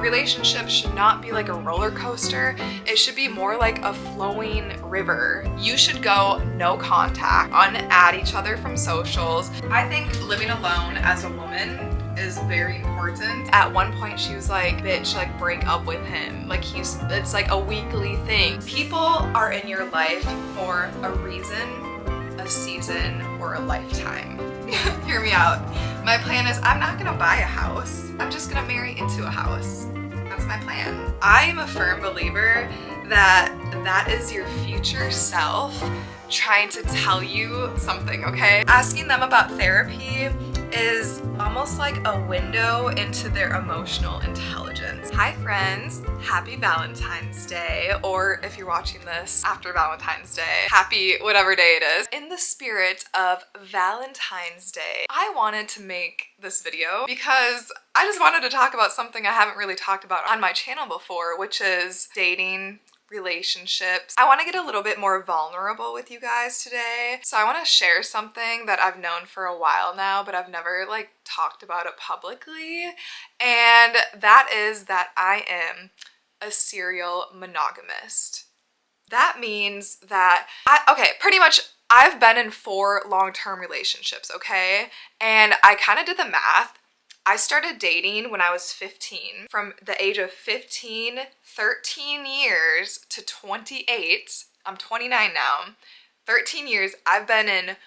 relationship should not be like a roller coaster. It should be more like a flowing river. You should go no contact, unadd each other from socials. I think living alone as a woman is very important. At one point she was like, bitch, like break up with him. Like it's like a weekly thing. People are in your life for a reason, a season, or a lifetime. Hear me out. My plan is I'm not gonna buy a house. I'm just gonna marry into a house. That's my plan. I am a firm believer that that is your future self trying to tell you something, okay? Asking them about therapy is almost like a window into their emotional intelligence. Hi friends, happy Valentine's Day, or if you're watching this after Valentine's Day, happy whatever day it is. In the spirit of Valentine's Day, I wanted to make this video because I just wanted to talk about something I haven't really talked about on my channel before, which is dating, relationships. I want to get a little bit more vulnerable with you guys today. So I want to share something that I've known for a while now, but I've never like talked about it publicly. And that is that I am a serial monogamist. That means that pretty much I've been in 4 long-term relationships, okay? And I kind of did the math. I started dating when I was 15. From the age of 15, 13 years to 28, I'm 29 now, 13 years, I've been in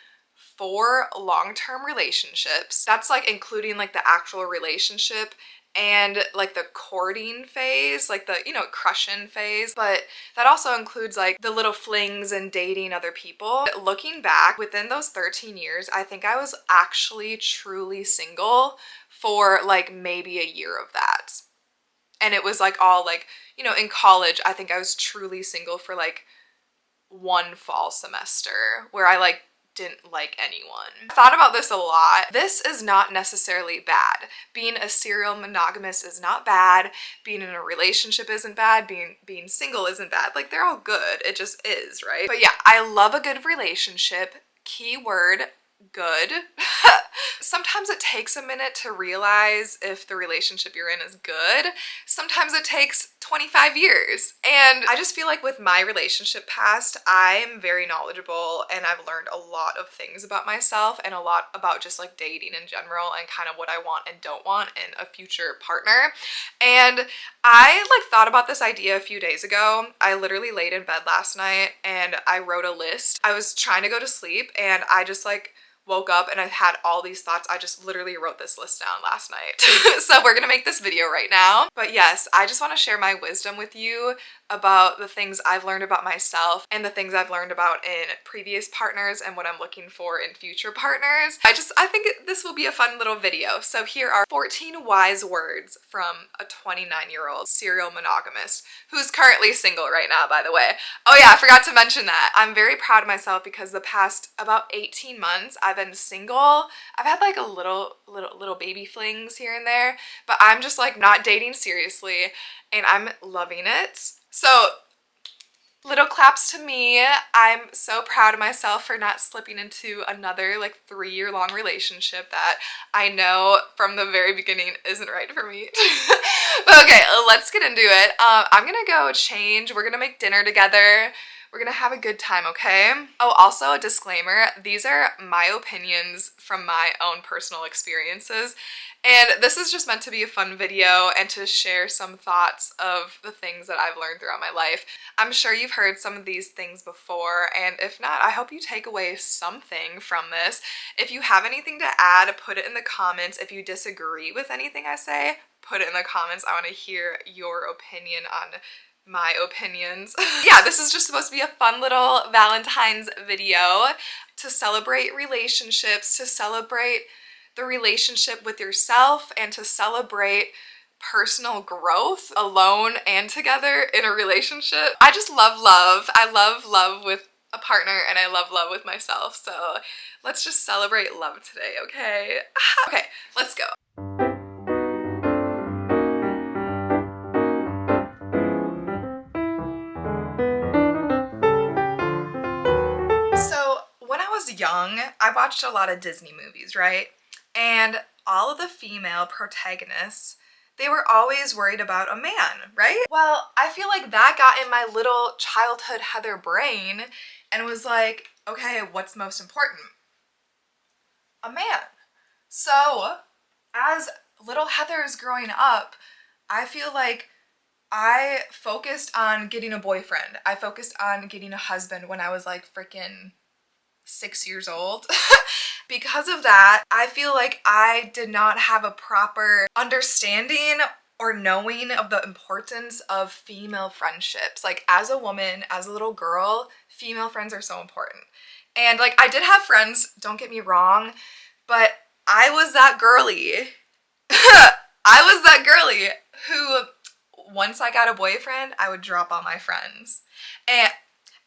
4 long-term relationships. That's like including like the actual relationship and like the courting phase, like the, you know, crushing phase, but that also includes like the little flings and dating other people. Looking back, within those 13 years, I think I was actually truly single for like maybe a year of that. And it was like all like, you know, in college, I think I was truly single for like 1 fall semester where I like didn't like anyone. I thought about this a lot. This is not necessarily bad. Being a serial monogamist is not bad. Being in a relationship isn't bad. Being single isn't bad. Like they're all good. It just is, right? But yeah, I love a good relationship. Keyword, good. Sometimes it takes a minute to realize if the relationship you're in is good. Sometimes it takes 25 years. And I just feel like with my relationship past, I'm very knowledgeable and I've learned a lot of things about myself and a lot about just like dating in general and kind of what I want and don't want in a future partner. And I like thought about this idea a few days ago. I literally laid in bed last night and I wrote a list. I was trying to go to sleep and I just like woke up and I had all these thoughts. I just literally wrote this list down last night. So we're gonna make this video right now. But yes, I just want to share my wisdom with you about the things I've learned about myself and the things I've learned about in previous partners and what I'm looking for in future partners. I think this will be a fun little video. So here are 14 wise words from a 29-year-old serial monogamist who's currently single right now, by the way. Oh yeah, I forgot to mention that. I'm very proud of myself because the past about 18 months I've been single. I've had like a little baby flings here and there, but I'm just like not dating seriously and I'm loving it. So little claps to me. I'm so proud of myself for not slipping into another like 3-year-long relationship that I know from the very beginning isn't right for me. But okay, let's get into it. I'm gonna go change. We're gonna make dinner together. We're gonna have a good time, okay? Oh, also a disclaimer, these are my opinions from my own personal experiences, and this is just meant to be a fun video and to share some thoughts of the things that I've learned throughout my life. I'm sure you've heard some of these things before, and if not, I hope you take away something from this. If you have anything to add, put it in the comments. If you disagree with anything I say, put it in the comments. I want to hear your opinion on my opinions. Yeah, this is just supposed to be a fun little Valentine's video to celebrate relationships, to celebrate the relationship with yourself, and to celebrate personal growth alone and together in a relationship. I just love love. I love love with a partner and I love love with myself. So let's just celebrate love today, okay? Okay, let's go. Young, I watched a lot of Disney movies, right? And all of the female protagonists, They were always worried about a man, right? Well, I feel like that got in my little childhood Heather brain and was like, okay, what's most important? A man. So, as little Heather is growing up, I feel like I focused on getting a boyfriend. I focused on getting a husband when I was like freaking 6 years old. Because of that, I feel like I did not have a proper understanding or knowing of the importance of female friendships. Like as a woman, as a little girl, female friends are so important. And like I did have friends, don't get me wrong, but I was that girly. I was that girly who, once I got a boyfriend, I would drop all my friends. And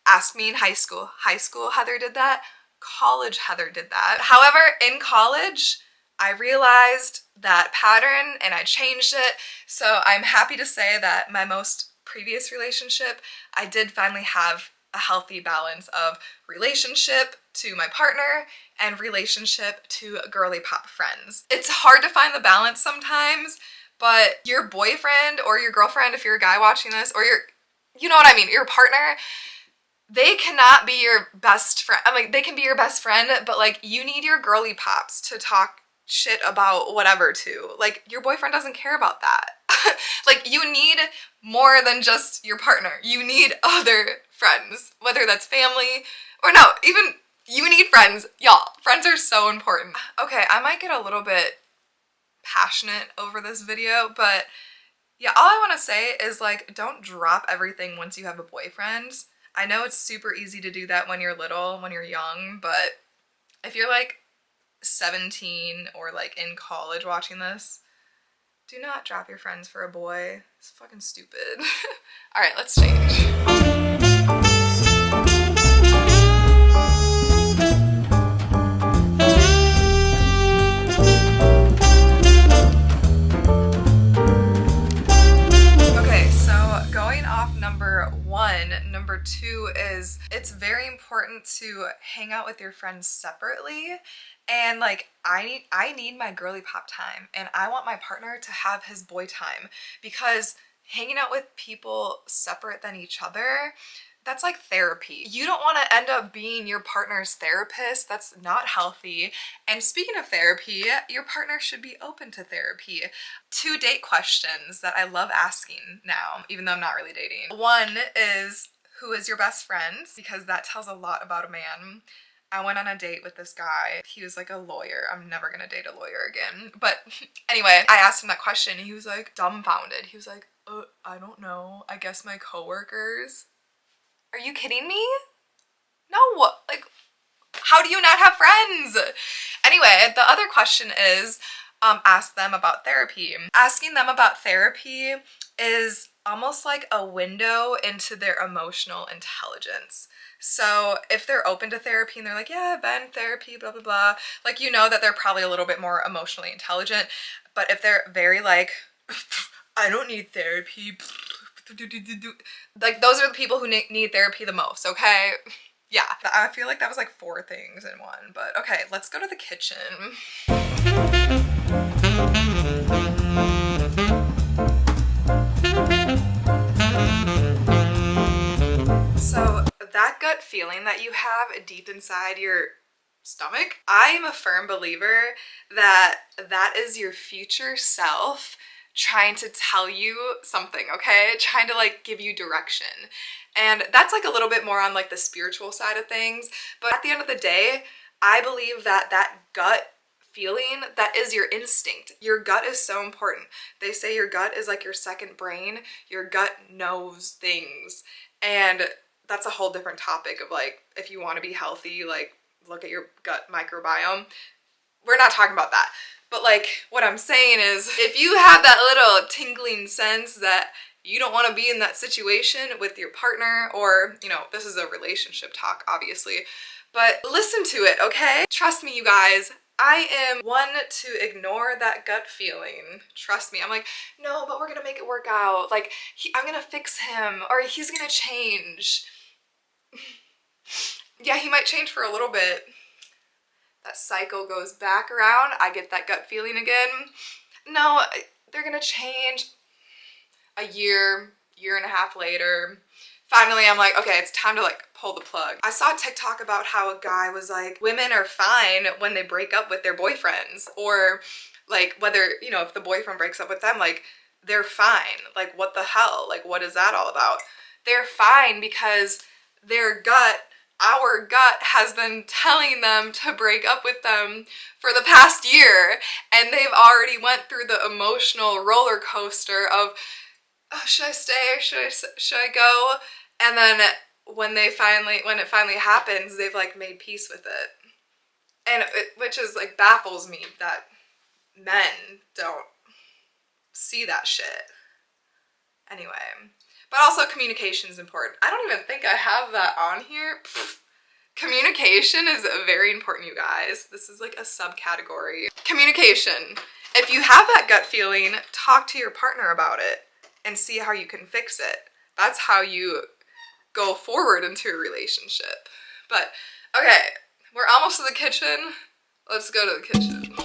ask me in high school. High school Heather did that. College Heather did that. However, in college, I realized that pattern and I changed it. So I'm happy to say that my most previous relationship, I did finally have a healthy balance of relationship to my partner and relationship to girly pop friends. It's hard to find the balance sometimes, but your boyfriend or your girlfriend, if you're a guy watching this, or you know what I mean, your partner, they cannot be your best friend. I mean, they can be your best friend, but like you need your girly pops to talk shit about whatever too. Like your boyfriend doesn't care about that. Like you need more than just your partner. You need other friends, whether that's family or no, even you need friends. Y'all, friends are so important. Okay, I might get a little bit passionate over this video, but yeah, all I want to say is like, don't drop everything once you have a boyfriend. I know it's super easy to do that when you're little, when you're young, but if you're like 17 or like in college watching this, do not drop your friends for a boy. It's fucking stupid. All right, let's change. Number two is it's very important to hang out with your friends separately, and like I need my girly pop time and I want my partner to have his boy time, because hanging out with people separate than each other, that's like therapy. You don't want to end up being your partner's therapist. That's not healthy. And speaking of therapy, your partner should be open to therapy. 2 date questions that I love asking now, even though I'm not really dating. One is, who is your best friend? Because that tells a lot about a man. I went on a date with this guy. He was like a lawyer. I'm never gonna date a lawyer again. But anyway, I asked him that question and he was like dumbfounded. He was like, I don't know. I guess my coworkers. Are you kidding me? No, like, how do you not have friends? Anyway, the other question is, ask them about therapy. Asking them about therapy is almost like a window into their emotional intelligence. So if they're open to therapy and they're like, yeah, I've been in therapy, blah, blah, blah, like, you know that they're probably a little bit more emotionally intelligent. But if they're very like, I don't need therapy, like those are the people who need therapy the most, okay? Yeah, I feel like that was like 4 things in one, but okay, let's go to the kitchen. So that gut feeling that you have deep inside your stomach, I am a firm believer that that is your future self trying to tell you something, okay? Trying to like give you direction. And that's like a little bit more on like the spiritual side of things. But at the end of the day, I believe that that gut feeling, that is your instinct. Your gut is so important. They say your gut is like your second brain. Your gut knows things. And that's a whole different topic of like, if you want to be healthy, like look at your gut microbiome. We're not talking about that. But like what I'm saying is, if you have that little tingling sense that you don't want to be in that situation with your partner, or, you know, this is a relationship talk, obviously, but listen to it, okay? Trust me, you guys, I am one to ignore that gut feeling. Trust me. I'm like, no, but we're gonna make it work out. Like, I'm gonna fix him, or he's gonna change. Yeah, he might change for a little bit. That cycle goes back around. I get that gut feeling again. No, they're gonna change. A year and a half later, finally I'm like, okay, it's time to like pull the plug. I saw a TikTok about how a guy was like, women are fine when they break up with their boyfriends, or like whether, you know, if the boyfriend breaks up with them, like they're fine. Like what the hell? Like what is that all about? They're fine because their gut, our gut, has been telling them to break up with them for the past year, and they've already went through the emotional roller coaster of, oh, should I stay or should I go? And then when it finally happens, they've like made peace with it. And which is like baffles me that men don't see that shit. Anyway, but also communication is important. I don't even think I have that on here. Communication is very important, you guys. This is like a subcategory. Communication. If you have that gut feeling, talk to your partner about it and see how you can fix it. That's how you go forward into a relationship. But okay, we're almost to the kitchen. Let's go to the kitchen.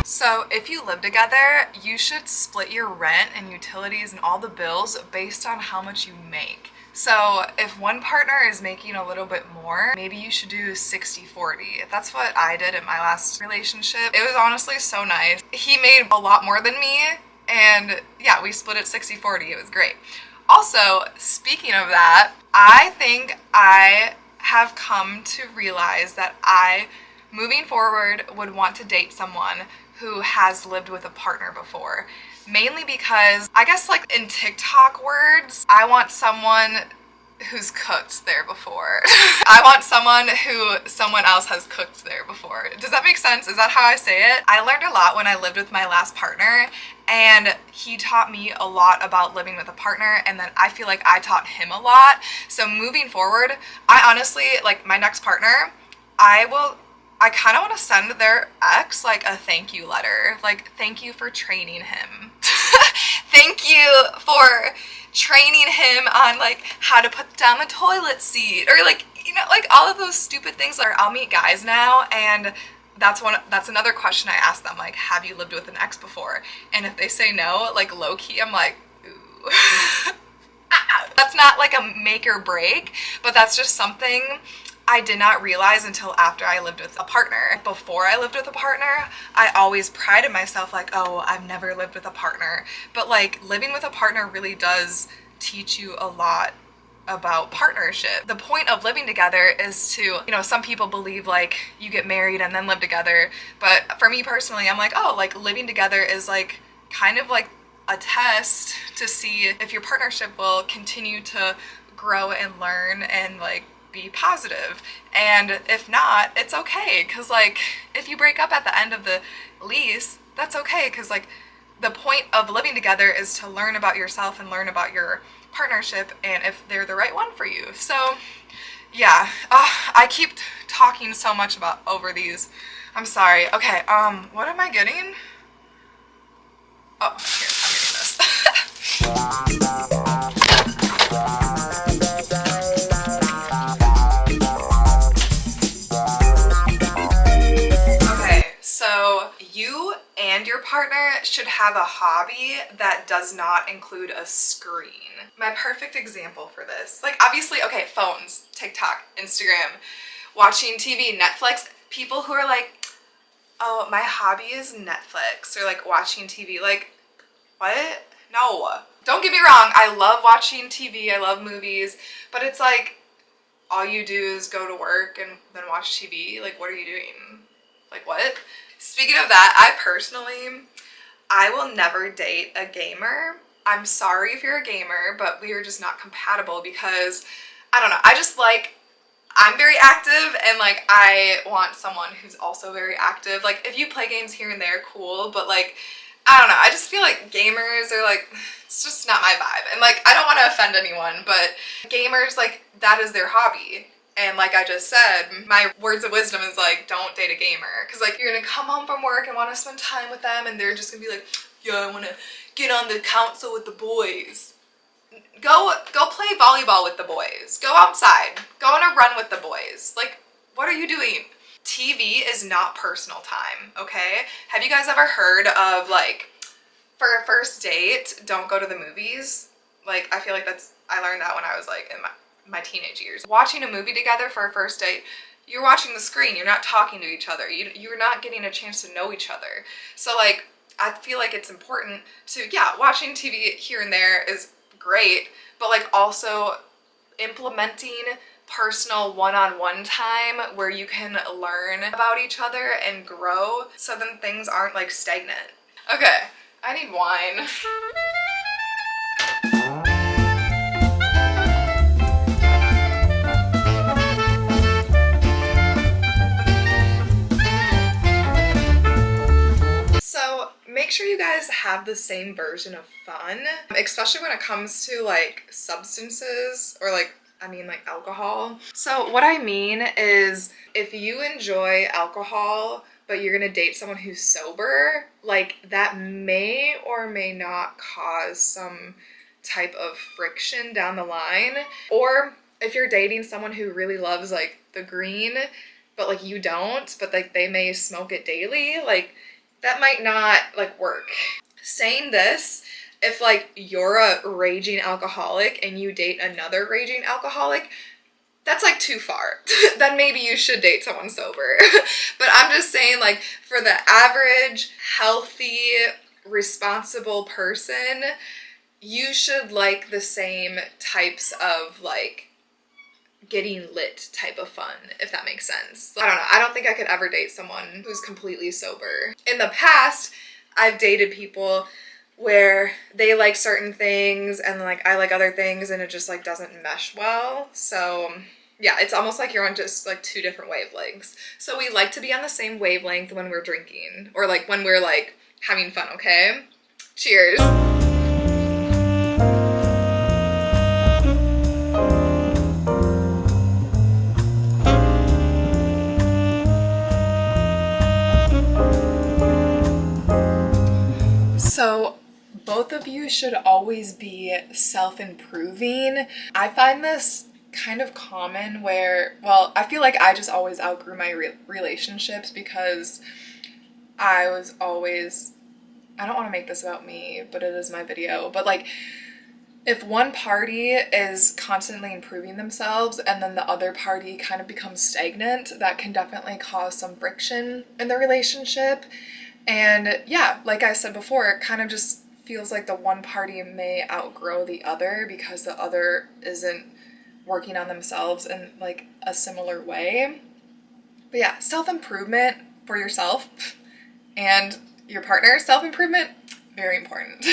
So if you live together, you should split your rent and utilities and all the bills based on how much you make. So if one partner is making a little bit more, maybe you should do 60-40. That's what I did in my last relationship. It was honestly so nice. He made a lot more than me, and yeah, we split it 60-40. It was great. Also, speaking of that, I think I have come to realize that I, moving forward, would want to date someone who has lived with a partner before. Mainly because, I guess like in TikTok words, I want someone who's cooked there before. I want someone who someone else has cooked there before. Does that make sense? Is that how I say it? I learned a lot when I lived with my last partner, and he taught me a lot about living with a partner, and then I feel like I taught him a lot. So moving forward, I honestly, like my next partner, I kind of want to send their ex like a thank you letter. Like, thank you for training him. Thank you for training him on like how to put down the toilet seat, or like, you know, like all of those stupid things. I'll meet guys now, and that's another question I ask them, like, have you lived with an ex before? And if they say no, like low-key, I'm like, ooh. That's not like a make or break, but that's just something I did not realize until after I lived with a partner. Before I lived with a partner, I always prided myself like, oh, I've never lived with a partner. But like living with a partner really does teach you a lot about partnership. The point of living together is to, you know, some people believe like you get married and then live together. But for me personally, I'm like, oh, like living together is like kind of like a test to see if your partnership will continue to grow and learn and like be positive. And if not, it's okay, because like if you break up at the end of the lease, that's okay, because like the point of living together is to learn about yourself and learn about your partnership and if they're the right one for you. So yeah, I keep talking so much about over these. I'm sorry. Okay, what am I getting? Oh, here, I'm getting this. So you and your partner should have a hobby that does not include a screen. My perfect example for this, like obviously, okay, phones, TikTok, Instagram, watching TV, Netflix, people who are like, oh, my hobby is Netflix, or like watching TV, like, what? No. Don't get me wrong, I love watching TV, I love movies, but it's like, all you do is go to work and then watch TV, like what are you doing? Like what? Speaking of that, I will never date a gamer. I'm sorry if you're a gamer, but we are just not compatible because, I don't know, I'm very active and like I want someone who's also very active. Like if you play games here and there, cool, but like, I don't know, I just feel like gamers are like, it's just not my vibe. And like, I don't want to offend anyone, but gamers, like that is their hobby. And like I just said, my words of wisdom is like, don't date a gamer. Because like you're going to come home from work and want to spend time with them and they're just going to be like, yeah, I want to get on the council with the boys. Go play volleyball with the boys. Go outside. Go on a run with the boys. Like, what are you doing? TV is not personal time, okay? Have you guys ever heard of, like, for a first date, don't go to the movies? Like, I feel like I learned that when I was, like, in my teenage years. Watching a movie together for a first date, you're watching the screen. You're not talking to each other. You're not getting a chance to know each other. So, like, I feel like it's important to, yeah, watching TV here and there is great, but, like, also implementing personal one-on-one time where you can learn about each other and grow, so then things aren't, like, stagnant. Okay, I need wine. So make sure you guys have the same version of fun, especially when it comes to, like, substances or, like, I mean, like, alcohol. So what I mean is, if you enjoy alcohol but you're gonna date someone who's sober, like, that may or may not cause some type of friction down the line. Or if you're dating someone who really loves, like, the green, but, like, you don't, but, like, they may smoke it daily, like, that might not, like, work. Saying this, if, like, you're a raging alcoholic and you date another raging alcoholic, that's, like, too far. Then maybe you should date someone sober. But I'm just saying, like, for the average, healthy, responsible person, you should like the same types of, like, getting lit type of fun, if that makes sense. I don't know. I don't think I could ever date someone who's completely sober. In the past, I've dated people where they like certain things and, like, I like other things, and it just, like, doesn't mesh well. So yeah, it's almost like you're on just, like, two different wavelengths. So we like to be on the same wavelength when we're drinking, or, like, when we're, like, having fun, okay? Cheers. So both of you should always be self-improving. I find this kind of common where, well, I feel like I just always outgrew my relationships because I was always, I don't want to make this about me, but it is my video, but, like, if one party is constantly improving themselves and then the other party kind of becomes stagnant, that can definitely cause some friction in the relationship. And yeah, like I said before, it kind of just feels like the one party may outgrow the other because the other isn't working on themselves in, like, a similar way. But yeah, self-improvement for yourself and your partner. Self-improvement, very important.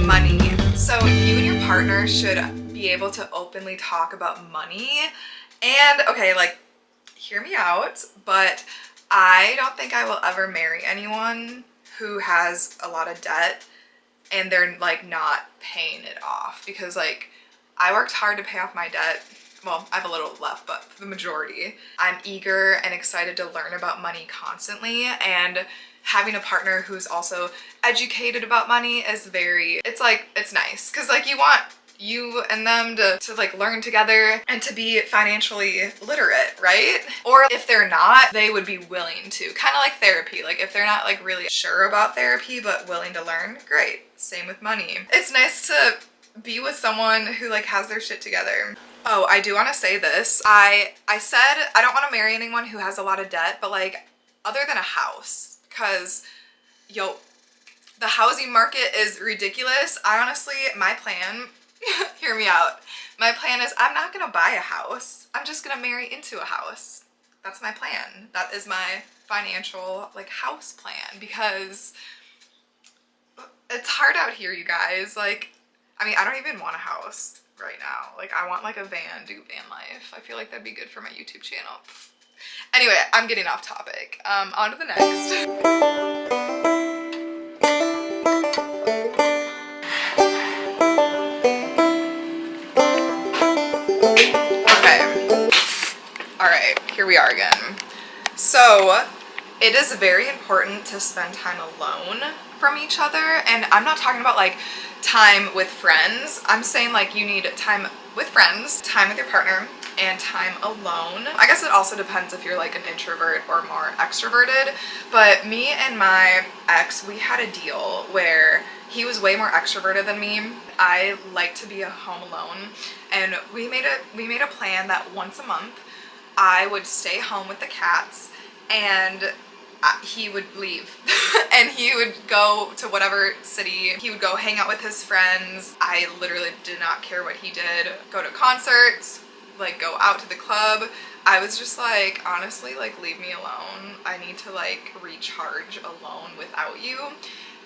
Money. So you and your partner should be able to openly talk about money. And okay, like, hear me out, but I don't think I will ever marry anyone who has a lot of debt and they're, like, not paying it off, because, like, I worked hard to pay off my debt. Well, I have a little left, but the majority. I'm eager and excited to learn about money constantly, and having a partner who's also educated about money is very, it's, like, it's nice, because, like, you want you and them to like learn together and to be financially literate, right? Or if they're not, they would be willing to, kind of like therapy. Like, if they're not, like, really sure about therapy but willing to learn, great. Same with money. It's nice to be with someone who, like, has their shit together. Oh, I do want to say this. I said I don't want to marry anyone who has a lot of debt, but, like, other than a house, because, yo, the housing market is ridiculous. I honestly, my plan, hear me out. My plan is I'm not gonna buy a house. I'm just gonna marry into a house. That's my plan. That is my financial, like, house plan, because it's hard out here, you guys. Like, I mean, I don't even want a house right now. Like, I want, like, a van, do van life. I feel like that'd be good for my YouTube channel. Anyway, I'm getting off topic. On to the next. Okay, here we are again. So it is very important to spend time alone from each other, and I'm not talking about like time with friends. I'm saying like you need time with friends, time with your partner, and time alone. I guess it also depends if you're like an introvert or more extroverted, but me and my ex, we had a deal where he was way more extroverted than me. I like to be at home alone, and we made a plan that once a month I would stay home with the cats and he would leave and he would go to whatever city. He would go hang out with his friends. I literally did not care what he did. Go to concerts, like go out to the club. I was just like, honestly, like leave me alone. I need to like recharge alone without you.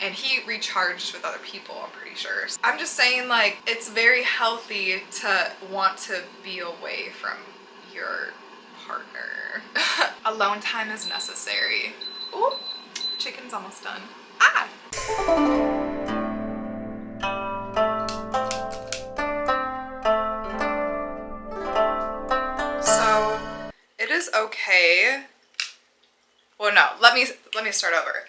And he recharged with other people, I'm pretty sure. I'm just saying like it's very healthy to want to be away from your partner. Alone time is necessary. Ooh, chicken's almost done. Ah! So it is okay. Well, no, let me start over.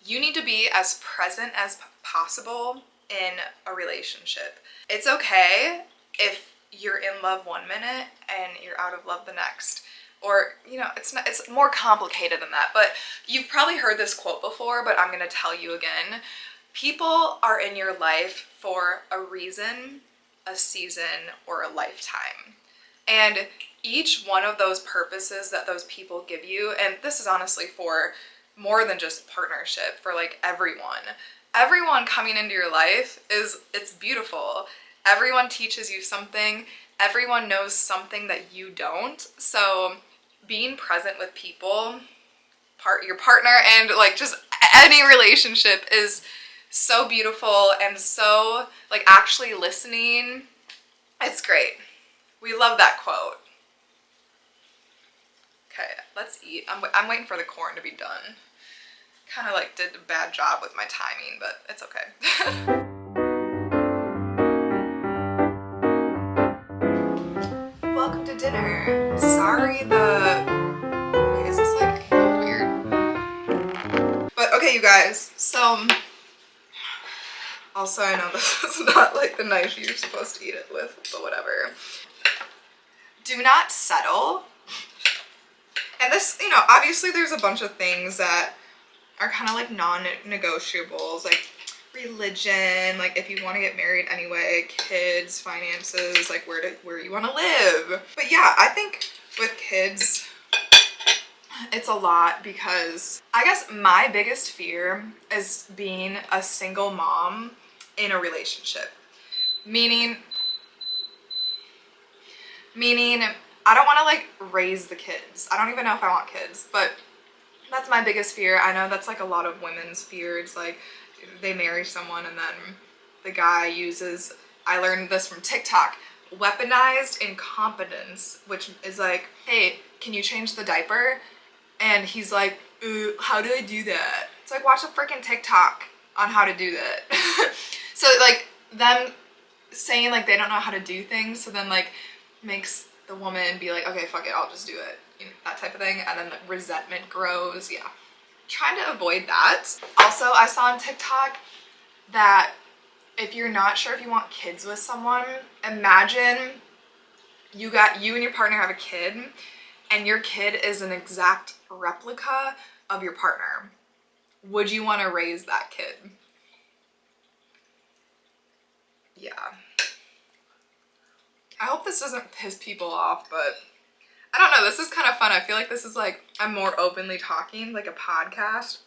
You need to be as present as possible in a relationship. It's okay if you're in love one minute and you're out of love the next. Or, you know, it's more complicated than that. But you've probably heard this quote before, but I'm gonna tell you again. People are in your life for a reason, a season, or a lifetime. And each one of those purposes that those people give you, and this is honestly for more than just partnership, for like everyone coming into your life it's beautiful. Everyone teaches you something. Everyone knows something that you don't. So being present with people, your partner, and like just any relationship is so beautiful, and so like actually listening, it's great. We love that quote. Okay, let's eat. I'm waiting for the corn to be done. Kind of like did a bad job with my timing, but it's okay. Welcome to dinner. Sorry okay, is this like angled weird? But okay, you guys, so also I know this is not like the knife you're supposed to eat it with, but whatever. Do not settle. And this, you know, obviously there's a bunch of things that are kind of like non-negotiables, like religion, like if you want to get married anyway, kids, finances, like where you want to live. But yeah, I think with kids, it's a lot, because I guess my biggest fear is being a single mom in a relationship. Meaning I don't want to like raise the kids. I don't even know if I want kids, but that's my biggest fear. I know that's like a lot of women's fear. It's like they marry someone and then the guy uses, I learned this from TikTok, weaponized incompetence, which is like, hey, can you change the diaper? And he's like, how do I do that? It's like, watch a freaking TikTok on how to do that. So like them saying like they don't know how to do things, so then like makes the woman be like, okay, fuck it, I'll just do it. You know, that type of thing. And then the resentment grows. Yeah. Trying to avoid that. Also, I saw on TikTok that if you're not sure if you want kids with someone, imagine you and your partner have a kid and your kid is an exact replica of your partner. Would you want to raise that kid? Yeah. I hope this doesn't piss people off, but I don't know, this is kind of fun. I feel like this is like, I'm more openly talking, like a podcast.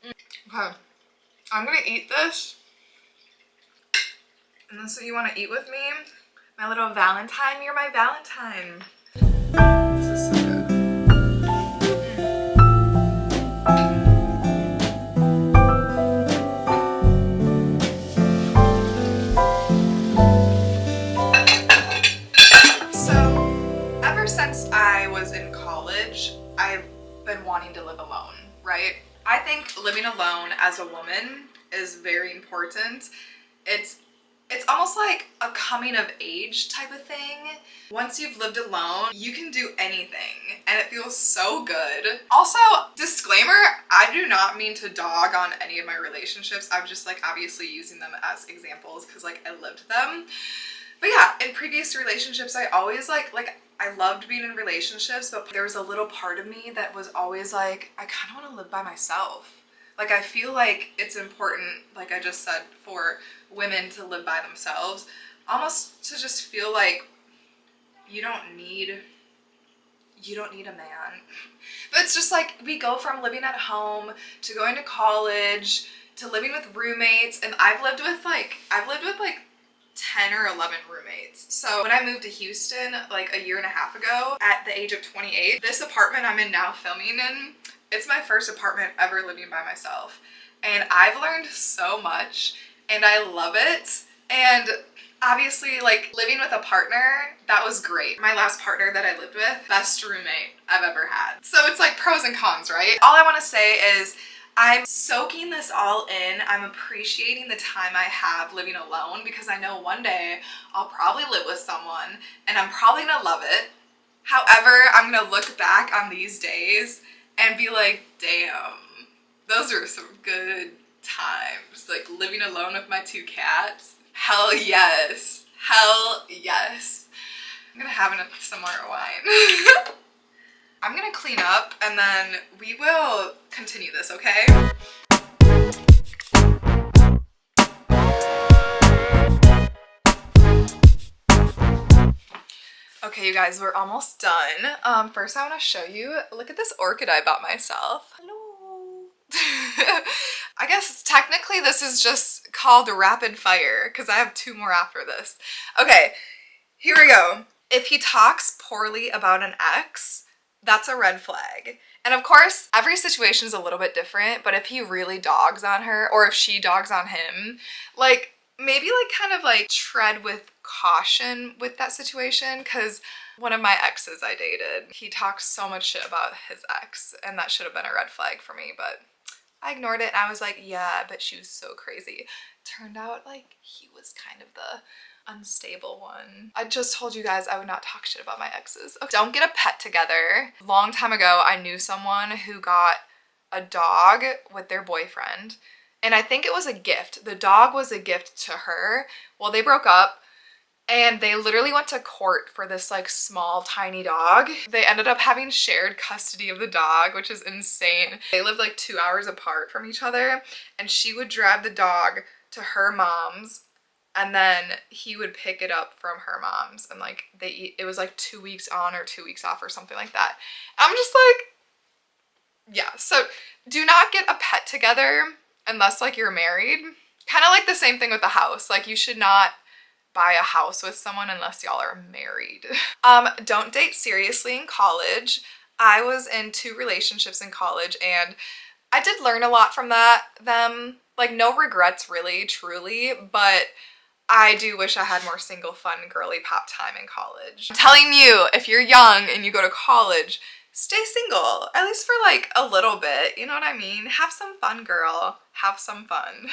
Okay, I'm gonna eat this. And this is what you want to eat with me? My little Valentine, you're my Valentine. This is so good. Since I was in college, I've been wanting to live alone, right? I think living alone as a woman is very important. It's It's almost like a coming of age type of thing. Once you've lived alone, you can do anything and it feels so good. Also, disclaimer, I do not mean to dog on any of my relationships. I'm just like obviously using them as examples because like I lived them. But yeah, in previous relationships, I always like I loved being in relationships, but there was a little part of me that was always like, I kind of want to live by myself. Like, I feel like it's important, like I just said, for women to live by themselves, almost to just feel like you don't need a man. But it's just like, we go from living at home to going to college to living with roommates, and I've lived with like 10 or 11 roommates. So when I moved to Houston like a year and a half ago at the age of 28, this apartment I'm in now filming in, it's my first apartment ever living by myself. And I've learned so much and I love it. And obviously like living with a partner, that was great. My last partner that I lived with, best roommate I've ever had. So it's like pros and cons, right? All I want to say is I'm soaking this all in. I'm appreciating the time I have living alone because I know one day I'll probably live with someone and I'm probably gonna love it. However, I'm gonna look back on these days and be like, damn, those are some good times. Like living alone with my 2 cats. Hell yes. Hell yes. I'm gonna have some more wine. I'm gonna clean up and then we will continue this, okay? Okay, you guys, we're almost done. First I want to show you, look at this orchid I bought myself. Hello. I guess technically this is just called rapid fire because I have 2 more after this. Okay, here we go. If he talks poorly about an ex, that's a red flag. And of course, every situation is a little bit different, but if he really dogs on her or if she dogs on him, like maybe like kind of like tread with caution with that situation, because one of my exes I dated, he talked so much shit about his ex and that should have been a red flag for me, but I ignored it and I was like, yeah, but she was so crazy. Turned out like he was kind of the unstable one. I just told you guys I would not talk shit about my exes. Okay. Don't get a pet together. Long time ago, I knew someone who got a dog with their boyfriend, and I think it was a gift. The dog was a gift to her. Well, they broke up and they literally went to court for this like small tiny dog. They ended up having shared custody of the dog, which is insane. They lived like 2 hours apart from each other and she would drive the dog to her mom's and then he would pick it up from her mom's, and like it was like 2 weeks on or 2 weeks off or something like that. I'm just like, yeah, so do not get a pet together unless like you're married. Kind of like the same thing with the house. Like you should not buy a house with someone unless y'all are married. Don't date seriously in college. I was in 2 relationships in college and I did learn a lot from them. Like no regrets really, truly, but I do wish I had more single fun girly pop time in college. I'm telling you, if you're young and you go to college, stay single, at least for like a little bit, you know what I mean? Have some fun, girl. Have some fun.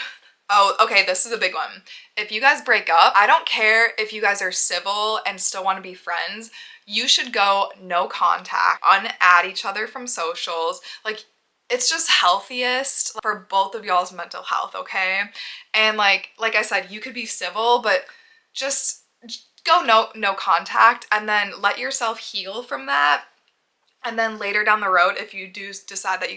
Oh, okay, this is a big one. If you guys break up, I don't care if you guys are civil and still want to be friends, you should go no contact, unadd each other from socials. Like, it's just healthiest for both of y'all's mental health, okay? And like I said, you could be civil, but just go no contact and then let yourself heal from that. And then later down the road, if you do decide that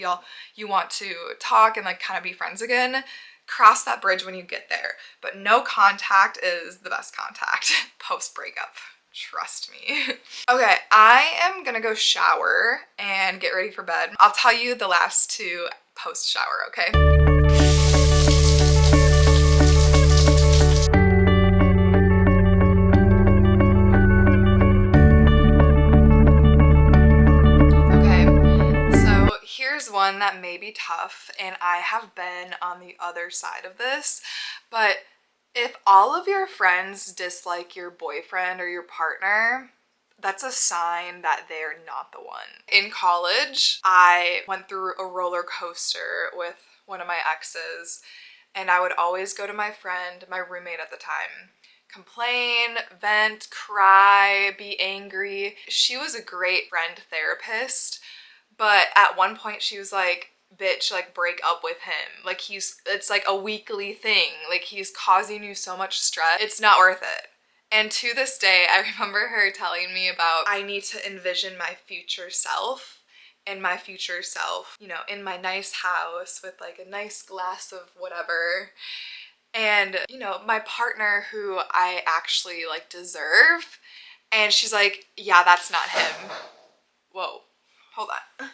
you want to talk and like kind of be friends again, cross that bridge when you get there. But no contact is the best contact post breakup. Trust me. Okay, I am gonna go shower and get ready for bed. I'll tell you the last 2 post shower, okay? Okay, so here's one that may be tough, and I have been on the other side of this, but if all of your friends dislike your boyfriend or your partner, that's a sign that they're not the one. In college, I went through a roller coaster with one of my exes, and I would always go to my friend, my roommate at the time, complain, vent, cry, be angry. She was a great friend therapist, but at one point she was like, bitch, like break up with him. Like it's like a weekly thing. Like he's causing you so much stress. It's not worth it. And to this day, I remember her telling me about, I need to envision my future self, and my future self, you know, in my nice house with like a nice glass of whatever. And, you know, my partner who I actually like deserve. And she's like, yeah, that's not him. Whoa, hold on.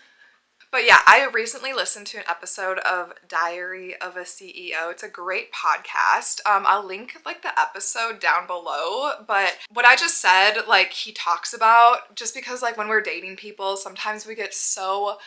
But yeah, I recently listened to an episode of Diary of a CEO. It's a great podcast. I'll link like the episode down below, but what I just said, like he talks about, just because like when we're dating people, sometimes we get so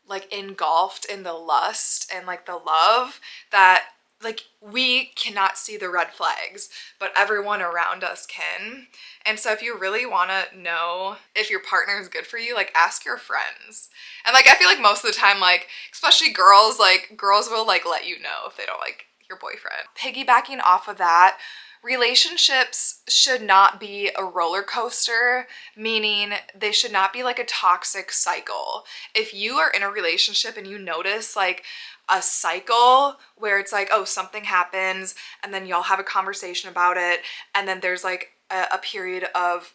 like engulfed in the lust and like the love that like we cannot see the red flags, but everyone around us can. And so if you really want to know if your partner is good for you, like ask your friends. And like I feel like most of the time, like especially girls, like girls will like let you know if they don't like your boyfriend. Piggybacking off of that, relationships should not be a roller coaster, meaning they should not be like a toxic cycle. If you are in a relationship and you notice like a cycle where it's like, oh, something happens and then y'all have a conversation about it, and then there's like a period of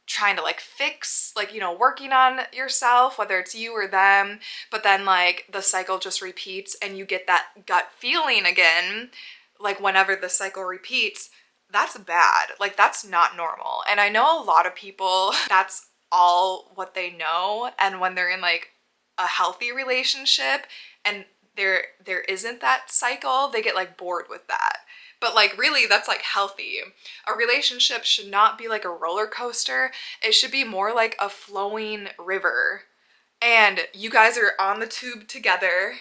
trying to like fix, like, you know, working on yourself, whether it's you or them, but then like the cycle just repeats and you get that gut feeling again, like whenever the cycle repeats, that's bad. Like that's not normal. And I know a lot of people, that's all what they know. And when they're in like a healthy relationship and there isn't that cycle, they get like bored with that. But like really that's like healthy. A relationship should not be like a roller coaster. It should be more like a flowing river. And you guys are on the tube together,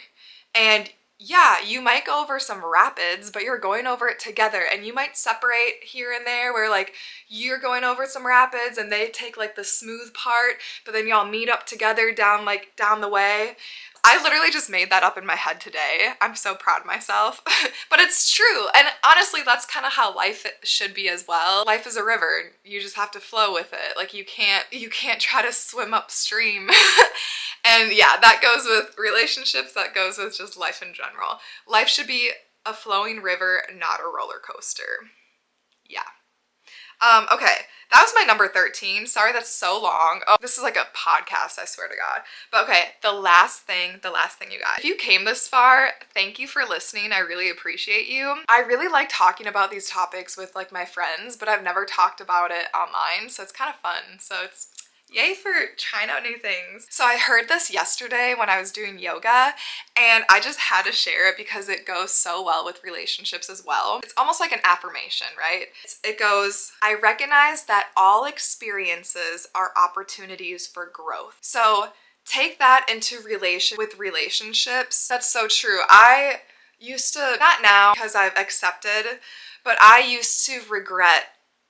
and yeah, you might go over some rapids, but you're going over it together, and you might separate here and there where like you're going over some rapids and they take like the smooth part, but then y'all meet up together down the way. I literally just made that up in my head today. I'm so proud of myself, but it's true. And honestly, that's kind of how life should be as well. Life is a river. You just have to flow with it. Like you can't try to swim upstream. And yeah, that goes with relationships. That goes with just life in general. Life should be a flowing river, not a roller coaster. Yeah. Okay, that was my number 13. Sorry, that's so long. Oh, this is like a podcast, I swear to God. But okay, the last thing you guys. If you came this far, thank you for listening. I really appreciate you. I really like talking about these topics with like my friends, but I've never talked about it online, so it's kind of fun. So it's yay for trying out new things. So I heard this yesterday when I was doing yoga, and I just had to share it because it goes so well with relationships as well. It's almost like an affirmation, right? It goes, I recognize that all experiences are opportunities for growth. So take that into relationships. That's so true. I used to, not now because I've accepted, but I used to regret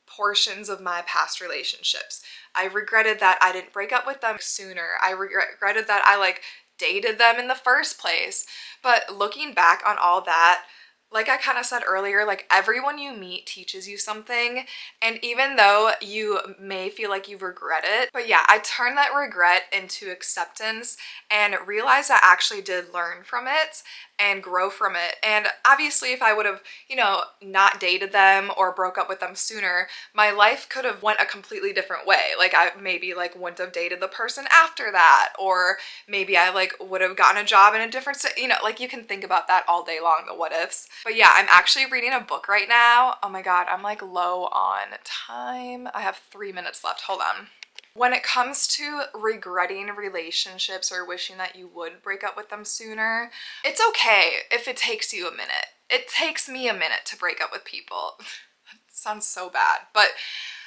portions of my past relationships. I regretted that I didn't break up with them sooner. I regretted that I like dated them in the first place. But looking back on all that, like I kind of said earlier, like everyone you meet teaches you something. And even though you may feel like you regret it, but yeah, I turned that regret into acceptance and realized I actually did learn from it and grow from it. And obviously if I would have, you know, not dated them or broke up with them sooner, my life could have went a completely different way. Like I maybe like wouldn't have dated the person after that, or maybe I like would have gotten a job in a different state. You know, like you can think about that all day long, the what ifs. But yeah, I'm actually reading a book right now. Oh my God, I'm like low on time. I have 3 minutes left. Hold on. When it comes to regretting relationships or wishing that you would break up with them sooner, it's okay if it takes you a minute. It takes me a minute to break up with people. It sounds so bad. But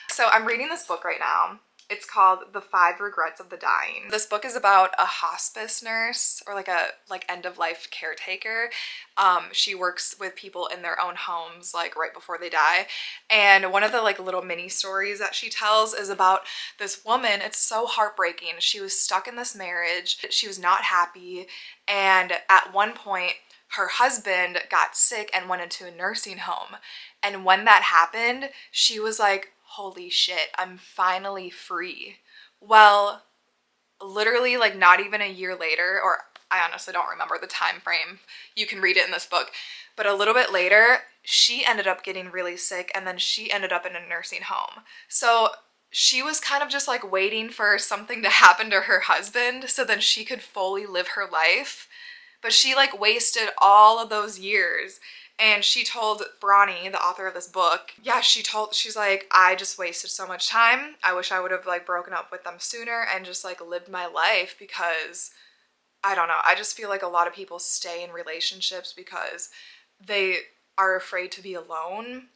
so I'm reading this book right now. It's called The 5 Regrets of the Dying. This book is about a hospice nurse, or like a end-of-life caretaker. She works with people in their own homes like right before they die. And one of the like little mini stories that she tells is about this woman. It's so heartbreaking. She was stuck in this marriage. She was not happy. And at one point, her husband got sick and went into a nursing home. And when that happened, she was like, holy shit, I'm finally free. Well, literally like not even a year later, or I honestly don't remember the time frame. You can read it in this book. But a little bit later, she ended up getting really sick and then she ended up in a nursing home. So she was kind of just like waiting for something to happen to her husband so then she could fully live her life. But she like wasted all of those years. And she told Bronnie, the author of this book, yeah, she's like, I just wasted so much time. I wish I would have like broken up with them sooner and just like lived my life, because I don't know. I just feel like a lot of people stay in relationships because they are afraid to be alone.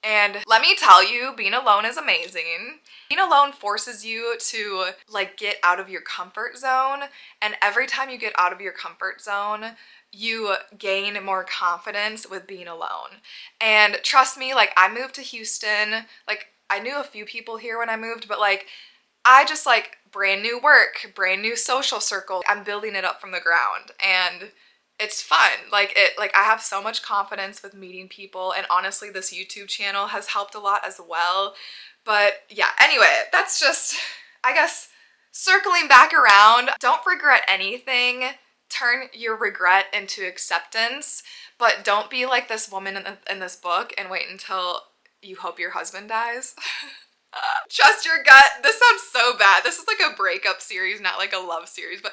And let me tell you, being alone is amazing. Being alone forces you to like get out of your comfort zone. And every time you get out of your comfort zone, you gain more confidence with being alone. And trust me, like I moved to Houston, like I knew a few people here when I moved, but like I just like brand new work, brand new social circle. I'm building it up from the ground and it's fun. Like I have so much confidence with meeting people, and honestly this YouTube channel has helped a lot as well. But yeah, anyway, that's just, I guess, circling back around. Don't regret anything. Turn your regret into acceptance, but don't be like this woman in this book and wait until you hope your husband dies. Trust your gut. This sounds so bad. This is like a breakup series, not like a love series, but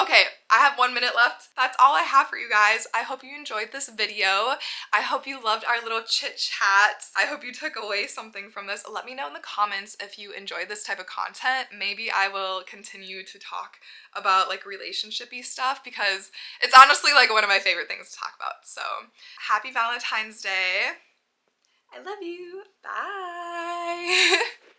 okay, I have 1 minute left. That's all I have for you guys. I hope you enjoyed this video. I hope you loved our little chit chats. I hope you took away something from this. Let me know in the comments if you enjoyed this type of content. Maybe I will continue to talk about like relationship-y stuff, because it's honestly like one of my favorite things to talk about. So happy Valentine's Day. I love you. Bye.